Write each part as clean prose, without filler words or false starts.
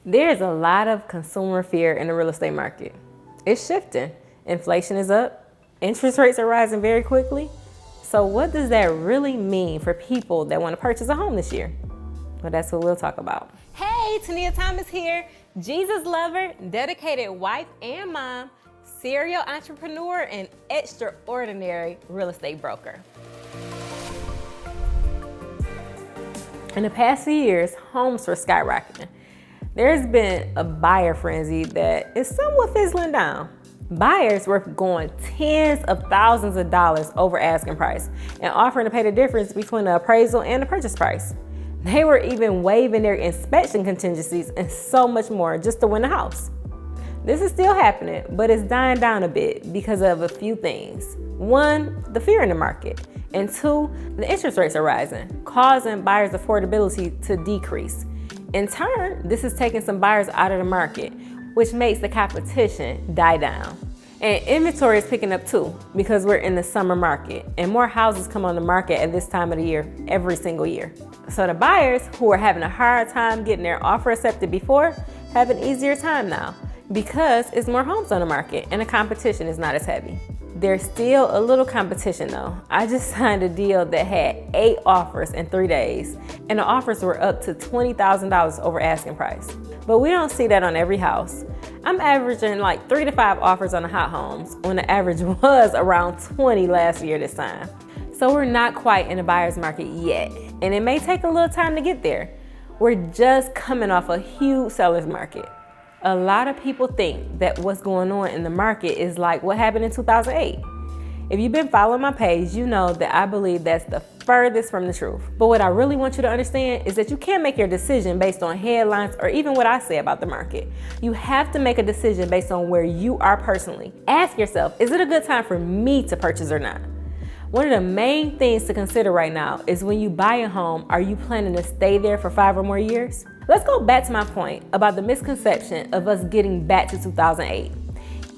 There's a lot of consumer fear in the real estate market. It's shifting. Inflation is up. Interest rates are rising very quickly. So what does that really mean for people that want to purchase a home this year? Well, that's what we'll talk about. Hey, TaNia Thomas here. Jesus lover, dedicated wife and mom, serial entrepreneur, and extraordinary real estate broker. In the past few years, homes were skyrocketing. There's been a buyer frenzy that is somewhat fizzling down. Buyers were going tens of thousands of dollars over asking price and offering to pay the difference between the appraisal and the purchase price. They were even waiving their inspection contingencies and so much more just to win the house. This is still happening, but it's dying down a bit because of a few things. One, the fear in the market. And two, the interest rates are rising, causing buyers' affordability to decrease. In turn, this is taking some buyers out of the market, which makes the competition die down. And inventory is picking up too, because we're in the summer market and more houses come on the market at this time of the year, every single year. So the buyers who were having a hard time getting their offer accepted before have an easier time now because it's more homes on the market and the competition is not as heavy. There's still a little competition though. I just signed a deal that had 8 offers in 3 days, and the offers were up to $20,000 over asking price. But we don't see that on every house. I'm averaging like 3 to 5 offers on the hot homes when the average was around 20 last year this time. So we're not quite in the buyer's market yet, and it may take a little time to get there. We're just coming off a huge seller's market. A lot of people think that what's going on in the market is like what happened in 2008. If you've been following my page, you know that I believe that's the furthest from the truth. But what I really want you to understand is that you can't make your decision based on headlines or even what I say about the market. You have to make a decision based on where you are personally. Ask yourself, is it a good time for me to purchase or not? One of the main things to consider right now is when you buy a home, are you planning to stay there for 5 or more years? Let's go back to my point about the misconception of us getting back to 2008.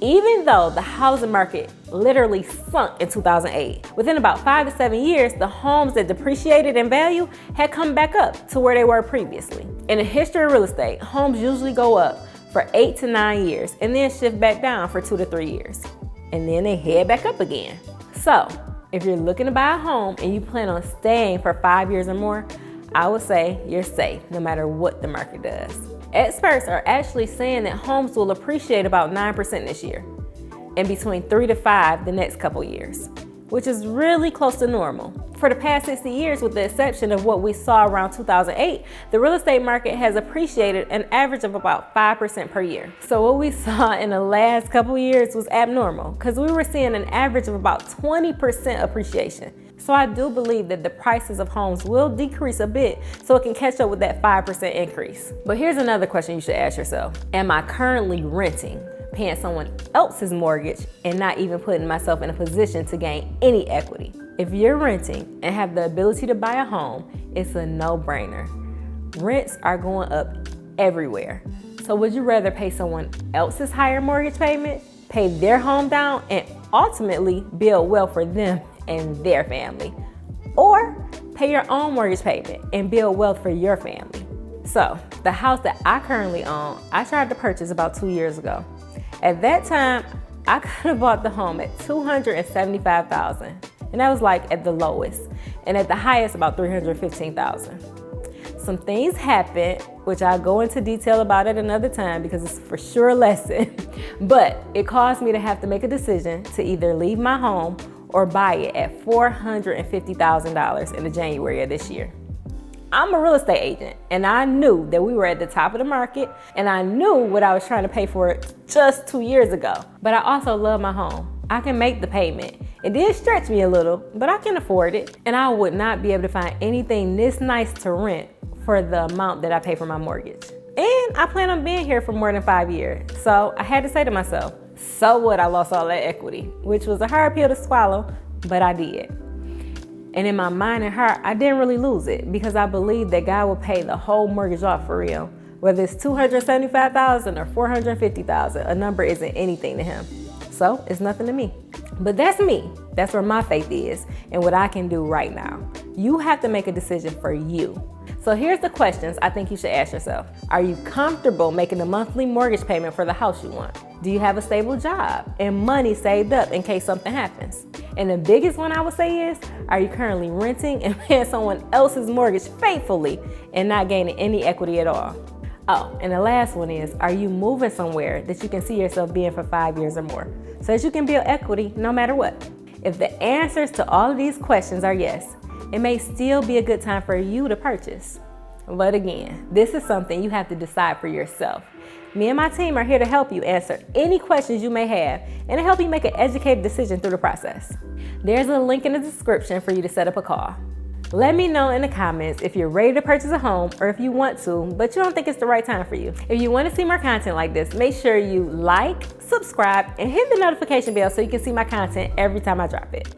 Even though the housing market literally sunk in 2008, within about 5 to 7 years, the homes that depreciated in value had come back up to where they were previously. In the history of real estate, homes usually go up for 8 to 9 years and then shift back down for 2 to 3 years. And then they head back up again. So if you're looking to buy a home and you plan on staying for 5 years or more, I would say you're safe no matter what the market does. Experts are actually saying that homes will appreciate about 9% this year and between 3 to 5 the next couple years, which is really close to normal. For the past 60 years, with the exception of what we saw around 2008, the real estate market has appreciated an average of about 5% per year. So what we saw in the last couple years was abnormal because we were seeing an average of about 20% appreciation. So I do believe that the prices of homes will decrease a bit so it can catch up with that 5% increase. But here's another question you should ask yourself. Am I currently renting, paying someone else's mortgage, and not even putting myself in a position to gain any equity? If you're renting and have the ability to buy a home, it's a no-brainer. Rents are going up everywhere. So would you rather pay someone else's higher mortgage payment, pay their home down, and ultimately build wealth for them and their family, or pay your own mortgage payment and build wealth for your family? So the house that I currently own, I tried to purchase about 2 years ago. At that time, I could have bought the home at $275,000, and that was like at the lowest, and at the highest about $315,000. Some things happened, which I'll go into detail about at another time because it's for sure a lesson, but it caused me to have to make a decision to either leave my home or buy it at $450,000 in the January of this year. I'm a real estate agent, and I knew that we were at the top of the market, and I knew what I was trying to pay for it just 2 years ago. But I also love my home. I can make the payment. It did stretch me a little, but I can afford it. And I would not be able to find anything this nice to rent for the amount that I pay for my mortgage. And I plan on being here for more than 5 years. So I had to say to myself, so what? I lost all that equity, which was a hard pill to swallow, but I did. And in my mind and heart, I didn't really lose it because I believed that God would pay the whole mortgage off for real. Whether it's $275,000 or $450,000, a number isn't anything to him. So it's nothing to me. But that's me. That's where my faith is and what I can do right now. You have to make a decision for you. So here's the questions I think you should ask yourself. Are you comfortable making the monthly mortgage payment for the house you want? Do you have a stable job and money saved up in case something happens? And the biggest one I would say is, are you currently renting and paying someone else's mortgage faithfully and not gaining any equity at all? Oh, and the last one is, are you moving somewhere that you can see yourself being for 5 years or more so that you can build equity no matter what? If the answers to all of these questions are yes, it may still be a good time for you to purchase. But again, this is something you have to decide for yourself. Me and my team are here to help you answer any questions you may have and to help you make an educated decision through the process. There's a link in the description for you to set up a call. Let me know in the comments if you're ready to purchase a home or if you want to, but you don't think it's the right time for you. If you want to see more content like this, make sure you like, subscribe, and hit the notification bell so you can see my content every time I drop it.